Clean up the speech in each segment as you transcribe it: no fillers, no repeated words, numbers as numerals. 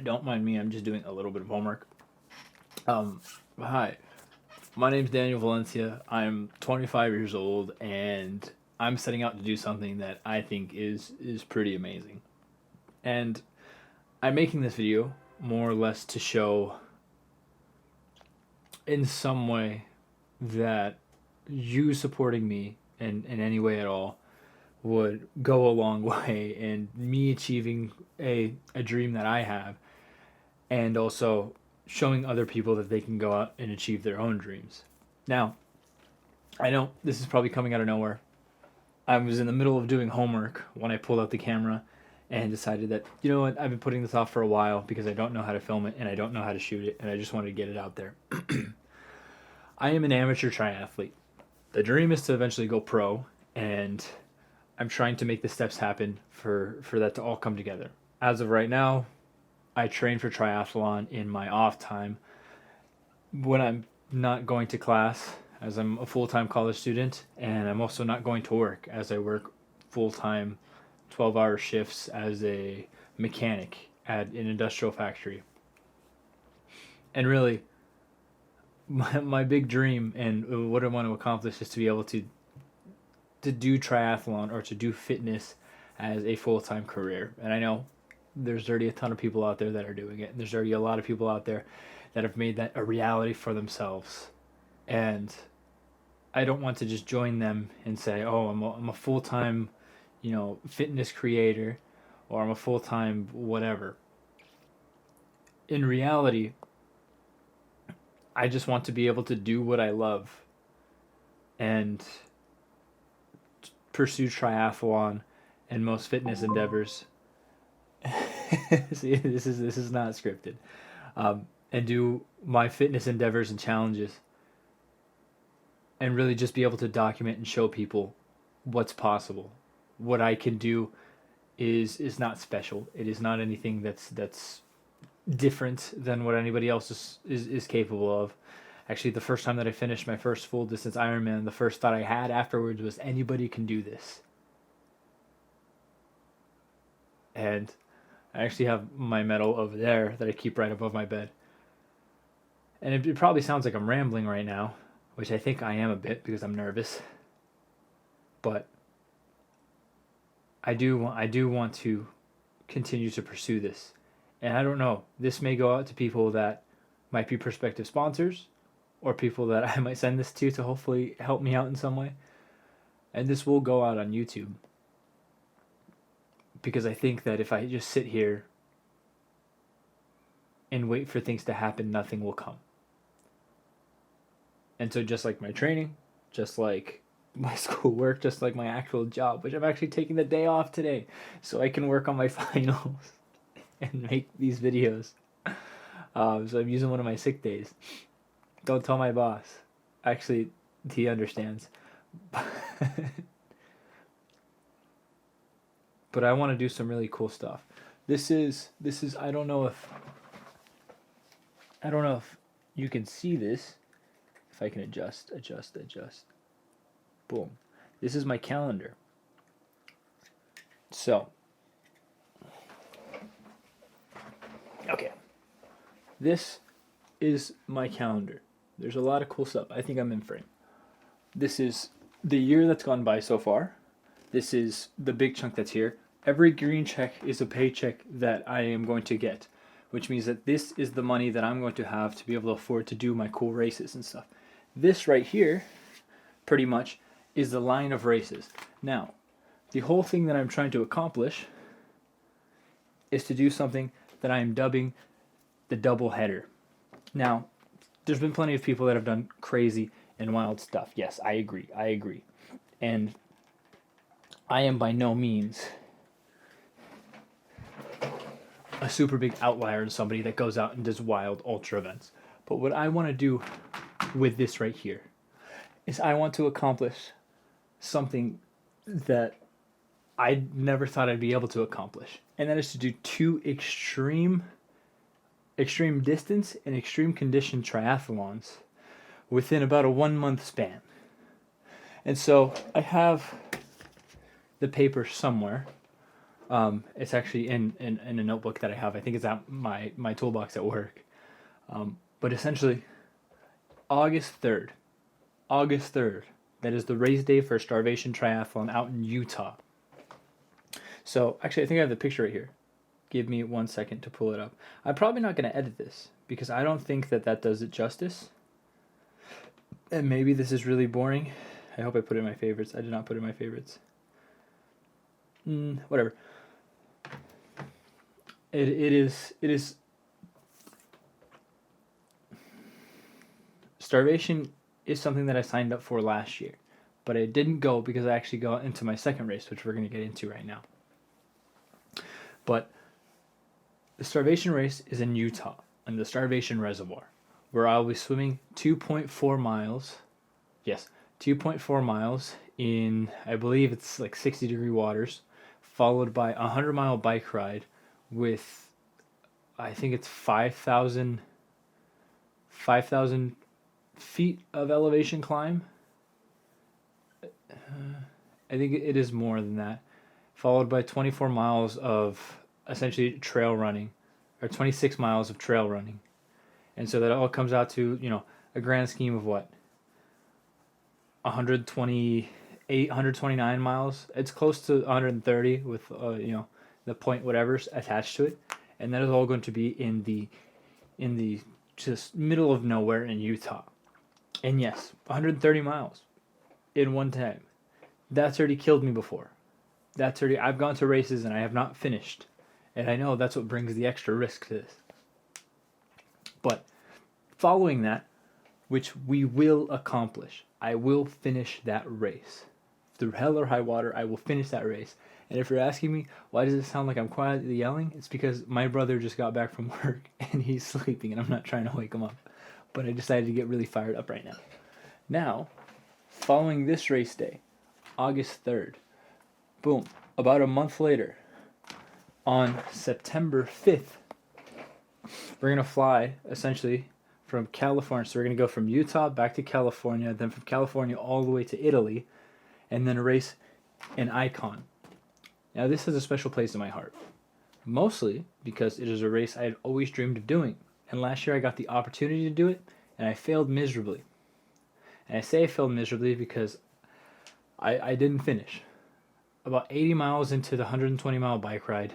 Don't mind me, I'm just doing a little bit of homework. Hi, my name's Daniel Valencia. I'm 25 years old, and I'm setting out to do something that I think is pretty amazing. And I'm making this video more or less to show, in some way, that you supporting me in any way at all would go a long way in me achieving a dream that I have, and also showing other people that they can go out and achieve their own dreams. Now, I know this is probably coming out of nowhere. I was in the middle of doing homework when I pulled out the camera and decided that, you know what, I've been putting this off for a while because I don't know how to film it and I don't know how to shoot it, and I just wanted to get it out there. I am an amateur triathlete. The dream is to eventually go pro, and I'm trying to make the steps happen for that to all come together. As of right now, I train for triathlon in my off time when I'm not going to class, as I'm a full-time college student, and I'm also not going to work, as I work full-time 12-hour shifts as a mechanic at an industrial factory. And really, my big dream and what I want to accomplish is to be able to do triathlon or to do fitness as a full-time career. And I know there's already a ton of people out there that are doing it. And there's already a lot of people out there that have made that a reality for themselves. And I don't want to just join them and say, oh, I'm a full-time, fitness creator, or I'm a full-time whatever. In reality, I just want to be able to do what I love and pursue triathlon and most fitness endeavors. See, this is not scripted. And do my fitness endeavors and challenges, and really just be able to document and show people what's possible. What I can do is not special. It is not anything that's different than what anybody else is capable of. Actually, the first time that I finished my first full distance Ironman, the first thought I had afterwards was, anybody can do this. And I actually have my medal over there that I keep right above my bed. And it probably sounds like I'm rambling right now, which I think I am a bit because I'm nervous. But I do want to continue to pursue this. And I don't know, this may go out to people that might be prospective sponsors, or people that I might send this to hopefully help me out in some way. And this will go out on YouTube. Because I think that if I just sit here and wait for things to happen, nothing will come. And so just like my training, just like my schoolwork, just like my actual job, which I'm actually taking the day off today so I can work on my finals and make these videos. So I'm using one of my sick days. Don't tell my boss. Actually, he understands. But I want to do some really cool stuff. This is I don't know if you can see this. If I can adjust. Boom. This is my calendar. So, okay. This is my calendar. There's a lot of cool stuff. I think I'm in frame. This is the year that's gone by so far. This is the big chunk that's here. Every green check is a paycheck that I am going to get, which means that this is the money that I'm going to have to be able to afford to do my cool races and stuff. This right here, pretty much, is the line of races. Now, the whole thing that I'm trying to accomplish is to do something that I am dubbing the double header. Now, there's been plenty of people that have done crazy and wild stuff. Yes, I agree. And I am by no means a super big outlier in somebody that goes out and does wild ultra events. But what I want to do with this right here is I want to accomplish something that I never thought I'd be able to accomplish. And that is to do two extreme distance and extreme condition triathlons within about a 1 month span. And so I have the paper somewhere. It's actually in a notebook that I have. I think it's at my toolbox at work. But essentially, August 3rd, that is the race day for Starvation Triathlon out in Utah. So actually, I think I have the picture right here. Give me 1 second to pull it up. I'm probably not going to edit this because I don't think that does it justice. And maybe this is really boring. I hope I put it in my favorites. I did not put it in my favorites. Whatever. It is. Starvation is something that I signed up for last year, but I didn't go because I actually got into my second race, which we're going to get into right now. But the Starvation race is in Utah, in the Starvation Reservoir, where I'll be swimming 2.4 miles. Yes, 2.4 miles in, I believe it's like 60-degree waters, followed by a 100-mile bike ride with, I think it's 5,000 feet of elevation climb. I think it is more than that. Followed by 24 miles of essentially trail running, or 26 miles of trail running. And so that all comes out to, a grand scheme of what? 128, 129 miles. It's close to 130 with, the point whatever's attached to it. And that is all going to be in the just middle of nowhere in Utah. And yes, 130 miles in one time. That's already killed me before. I've gone to races and I have not finished. And I know that's what brings the extra risk to this. But following that, which we will accomplish, I will finish that race. Through hell or high water, I will finish that race. And if you're asking me, why does it sound like I'm quietly yelling? It's because my brother just got back from work and he's sleeping and I'm not trying to wake him up. But I decided to get really fired up right now. Now, following this race day, August 3rd, boom, about a month later, on September 5th, we're going to fly, essentially, from California. So we're going to go from Utah back to California, then from California all the way to Italy, and then race in Icon. Now, this has a special place in my heart, mostly because it is a race I had always dreamed of doing. And last year I got the opportunity to do it, and I failed miserably. And I say I failed miserably because I didn't finish. About 80 miles into the 120-mile bike ride,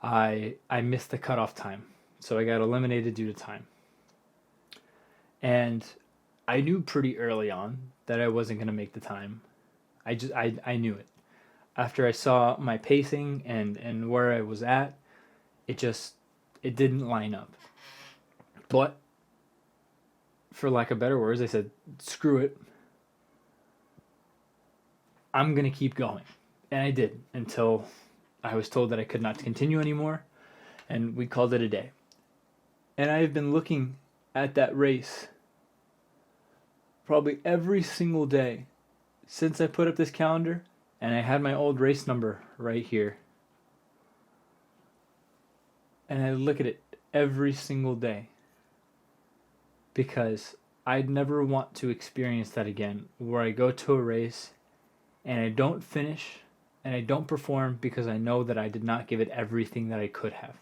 I missed the cutoff time. So I got eliminated due to time. And I knew pretty early on that I wasn't going to make the time. I knew it. After I saw my pacing and where I was at, it didn't line up. But, for lack of better words, I said, screw it. I'm going to keep going. And I did until I was told that I could not continue anymore. And we called it a day. And I have been looking at that race probably every single day since I put up this calendar. And I had my old race number right here. And I look at it every single day. Because I'd never want to experience that again, where I go to a race and I don't finish and I don't perform because I know that I did not give it everything that I could have.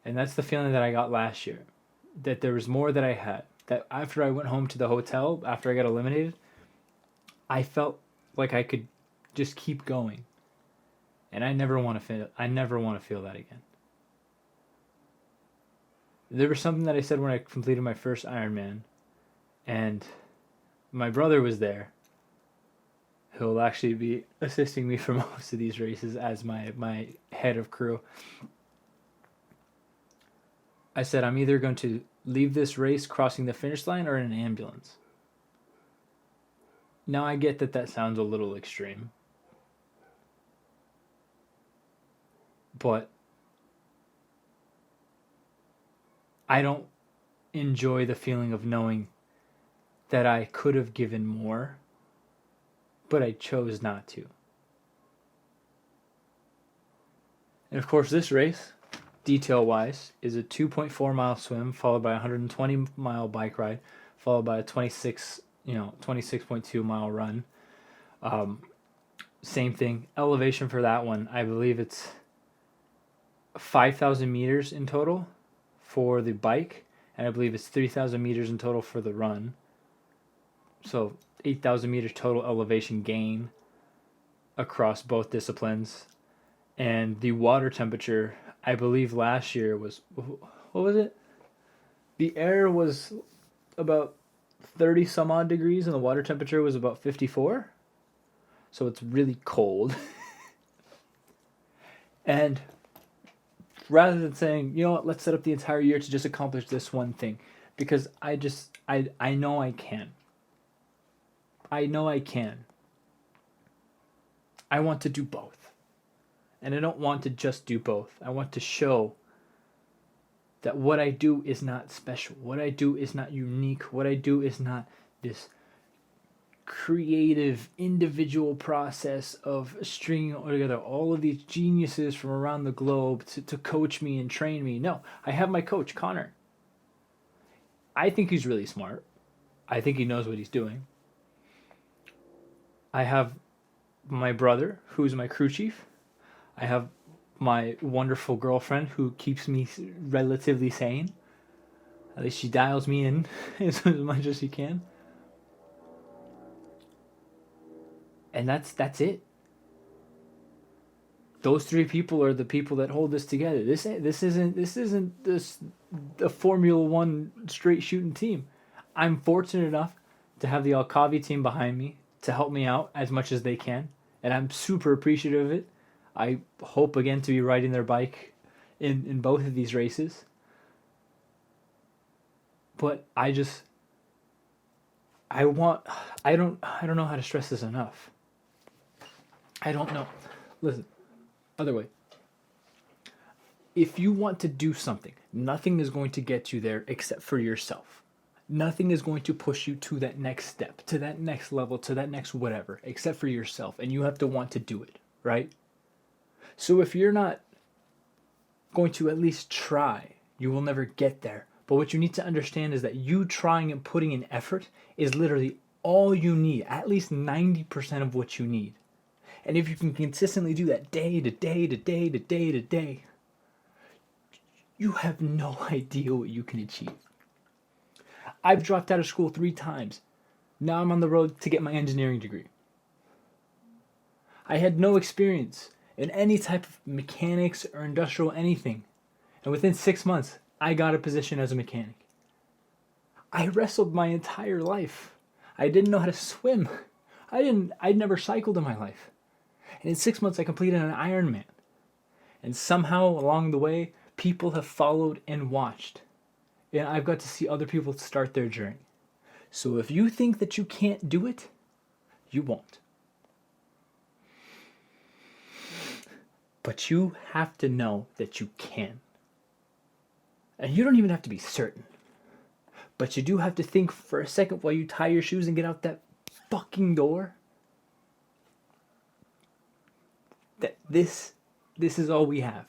And that's the feeling that I got last year, that there was more that I had. That after I went home to the hotel, after I got eliminated, I felt like I could just keep going. And I never want to feel that again. There was something that I said when I completed my first Ironman, and my brother was there, who will actually be assisting me for most of these races as my head of crew. I said, I'm either going to leave this race crossing the finish line or in an ambulance. Now I get that sounds a little extreme, but I don't enjoy the feeling of knowing that I could have given more, but I chose not to. And of course, this race, detail-wise, is a 2.4 mile swim, followed by a 120 mile bike ride, followed by a 26 26.2 mile run. Same thing. Elevation for that one, I believe it's 5,000 meters in total for the bike, and I believe it's 3,000 meters in total for the run. So 8,000 meters total elevation gain across both disciplines. And the water temperature, I believe last year was, what was it? The air was about 30 some odd degrees and the water temperature was about 54. So it's really cold. And rather than saying, you know what, let's set up the entire year to just accomplish this one thing, because I know I can. I know I can. I want to do both. And I don't want to just do both. I want to show that what I do is not special. What I do is not unique. What I do is not this creative individual process of stringing together all of these geniuses from around the globe to coach me and train me. No, I have my coach, Connor. I think he's really smart. I think he knows what he's doing. I have my brother, who's my crew chief. I have my wonderful girlfriend who keeps me relatively sane. At least she dials me in as much as she can. And that's it. Those three people are the people that hold this together. This isn't a Formula One straight shooting team. I'm fortunate enough to have the Alcavi team behind me to help me out as much as they can, and I'm super appreciative of it. I hope again to be riding their bike in both of these races. But I don't know how to stress this enough. I don't know. Listen, other way. If you want to do something, nothing is going to get you there except for yourself. Nothing is going to push you to that next step, to that next level, to that next whatever, except for yourself. And you have to want to do it, right? So if you're not going to at least try, you will never get there. But what you need to understand is that you trying and putting in effort is literally all you need, at least 90% of what you need. And if you can consistently do that day to day to day to day to day, you have no idea what you can achieve. I've dropped out of school 3 times. Now I'm on the road to get my engineering degree. I had no experience in any type of mechanics or industrial anything. And within 6 months, I got a position as a mechanic. I wrestled my entire life. I didn't know how to swim. I'd never cycled in my life. And in 6 months, I completed an Ironman. And somehow along the way, people have followed and watched. And I've got to see other people start their journey. So if you think that you can't do it, you won't. But you have to know that you can. And you don't even have to be certain. But you do have to think for a second while you tie your shoes and get out that fucking door. That this is all we have.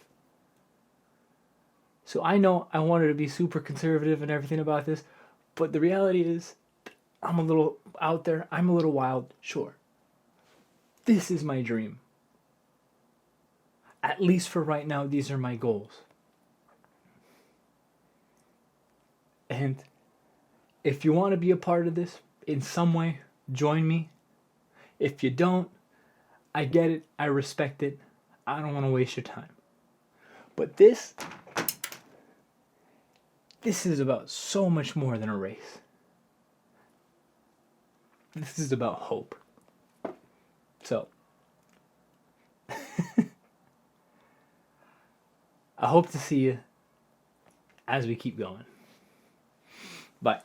So I know I wanted to be super conservative and everything about this, but the reality is I'm a little out there, I'm a little wild, sure. This is my dream. At least for right now, these are my goals. And if you want to be a part of this in some way, join me. If you don't, I get it, I respect it. I don't want to waste your time. But this is about so much more than a race. This is about hope. So, I hope to see you as we keep going. Bye.